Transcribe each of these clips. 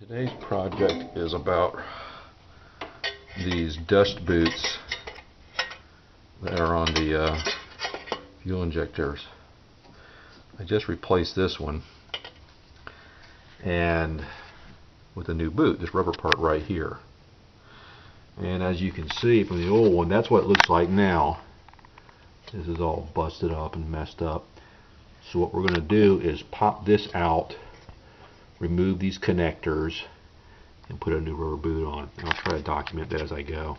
Today's project is about these dust boots that are on the fuel injectors. I just replaced this one and with a new boot, this rubber part right here. And as you can see from the old one, that's what it looks like now. This is all busted up and messed up. So what we're going to do is pop this out, remove these connectors, and put a new rubber boot on. And I'll try to document that as I go.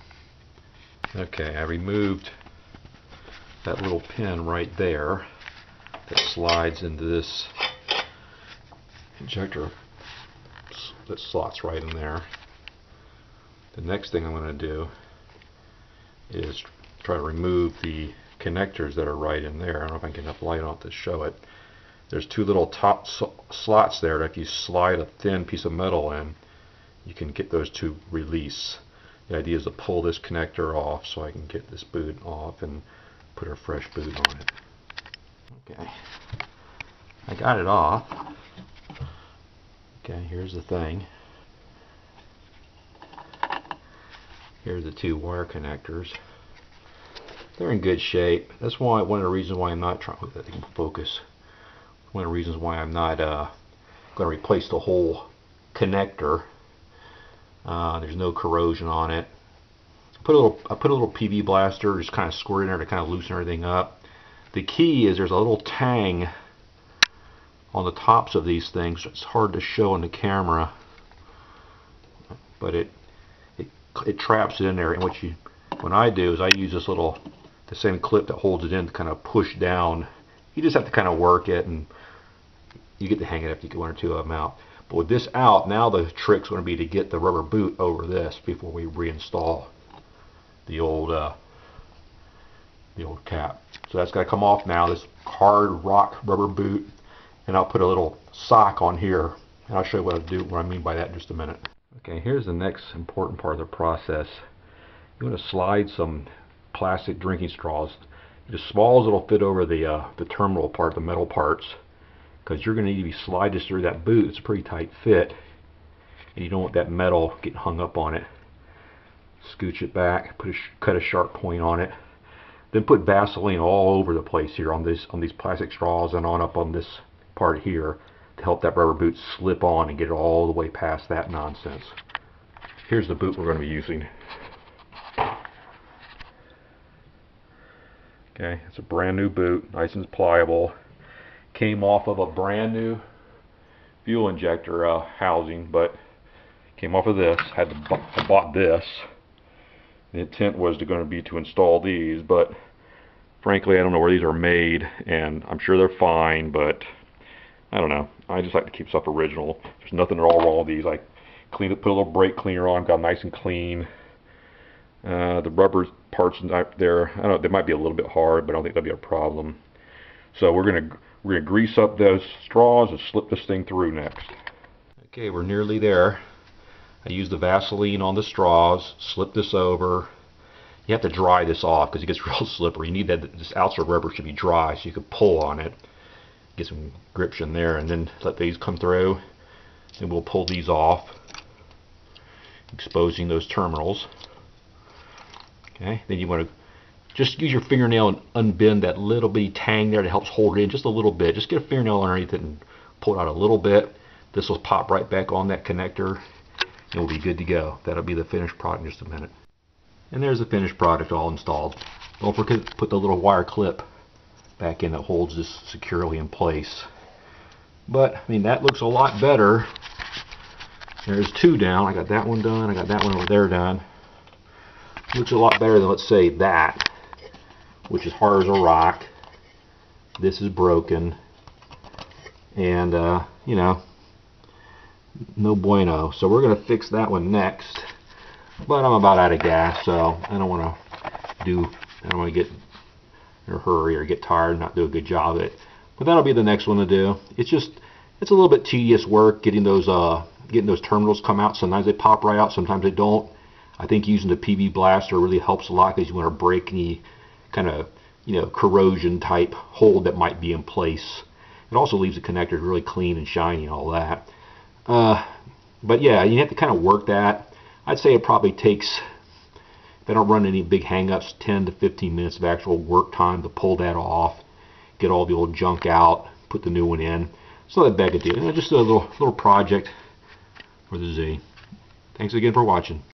Okay, I removed that little pin right there that slides into this injector that slots right in there. The next thing I'm going to do is try to remove the connectors that are right in there. I don't know if I can get enough light on to show it. There's two little top slots there that if you slide a thin piece of metal in, you can get those to release. The idea is to pull this connector off so I can get this boot off and put a fresh boot on it. Okay, I got it off. Okay, here's the thing. Here's the two wire connectors. They're in good shape. That's why one of the reasons why I'm not trying to focus. One of the reasons why I'm not going to replace the whole connector. There's no corrosion on it. I put a little PV blaster, just kind of squirt in there to kind of loosen everything up. The key is there's a little tang on the tops of these things. It's hard to show on the camera, but it traps it in there. And what I do is I use the same clip that holds it in to kind of push down. You just have to kind of work it, and you get the hang of it after you get one or two of them out. But with this out, now the trick's going to be to get the rubber boot over this before we reinstall the old cap. So that's got to come off now. This hard rock rubber boot, and I'll put a little sock on here, and I'll show you what I mean by that in just a minute. Okay, here's the next important part of the process. You want to slide some plastic drinking straws, as small as it'll fit over the terminal part, the metal parts, because you're going to need to slide this through that boot. It's a pretty tight fit, and you don't want that metal getting hung up on it. Scooch it back, cut a sharp point on it, then put Vaseline all over the place here on these plastic straws and on up on this part here to help that rubber boot slip on and get it all the way past that nonsense. Here's the boot we're going to be using. Okay, it's a brand new boot, nice and pliable. Came off of a brand new fuel injector housing, but came off of this. I bought this. The intent was going to install these, but frankly I don't know where these are made, and I'm sure they're fine, but I don't know. I just like to keep stuff original. There's nothing at all wrong with these. I cleaned it, put a little brake cleaner on, got nice and clean. The rubber parts there, I don't know, they might be a little bit hard, but I don't think that'll be a problem. So we're gonna grease up those straws and slip this thing through next. Okay, we're nearly there. I used the Vaseline on the straws, slip this over. You have to dry this off because it gets real slippery. You need this outside rubber should be dry so you can pull on it, get some gription there, and then let these come through, and we'll pull these off, exposing those terminals. Okay, then you want to just use your fingernail and unbend that little bitty tang there that helps hold it in just a little bit. Just get a fingernail underneath it and pull it out a little bit. This will pop right back on that connector, and we'll be good to go. That'll be the finished product in just a minute. And there's the finished product all installed. Don't forget to put the little wire clip back in that holds this securely in place. But I mean, that looks a lot better. There's two down. I got that one done. I got that one over there done. Looks a lot better than, let's say, that, which is hard as a rock. This is broken, and you know, no bueno. So we're going to fix that one next, but I'm about out of gas, so I don't want to get in a hurry or get tired and not do a good job of it. But that'll be the next one to do. It's a little bit tedious work getting those terminals come out. Sometimes they pop right out, sometimes they don't. I think using the PV blaster really helps a lot because you want to break any kind of corrosion type hold that might be in place. It also leaves the connectors really clean and shiny and all that. But yeah, you have to kind of work that. I'd say it probably takes, if I don't run any big hang-ups, 10 to 15 minutes of actual work time to pull that off, get all the old junk out, put the new one in. It's not that big a deal. Just a little project for the Z. Thanks again for watching.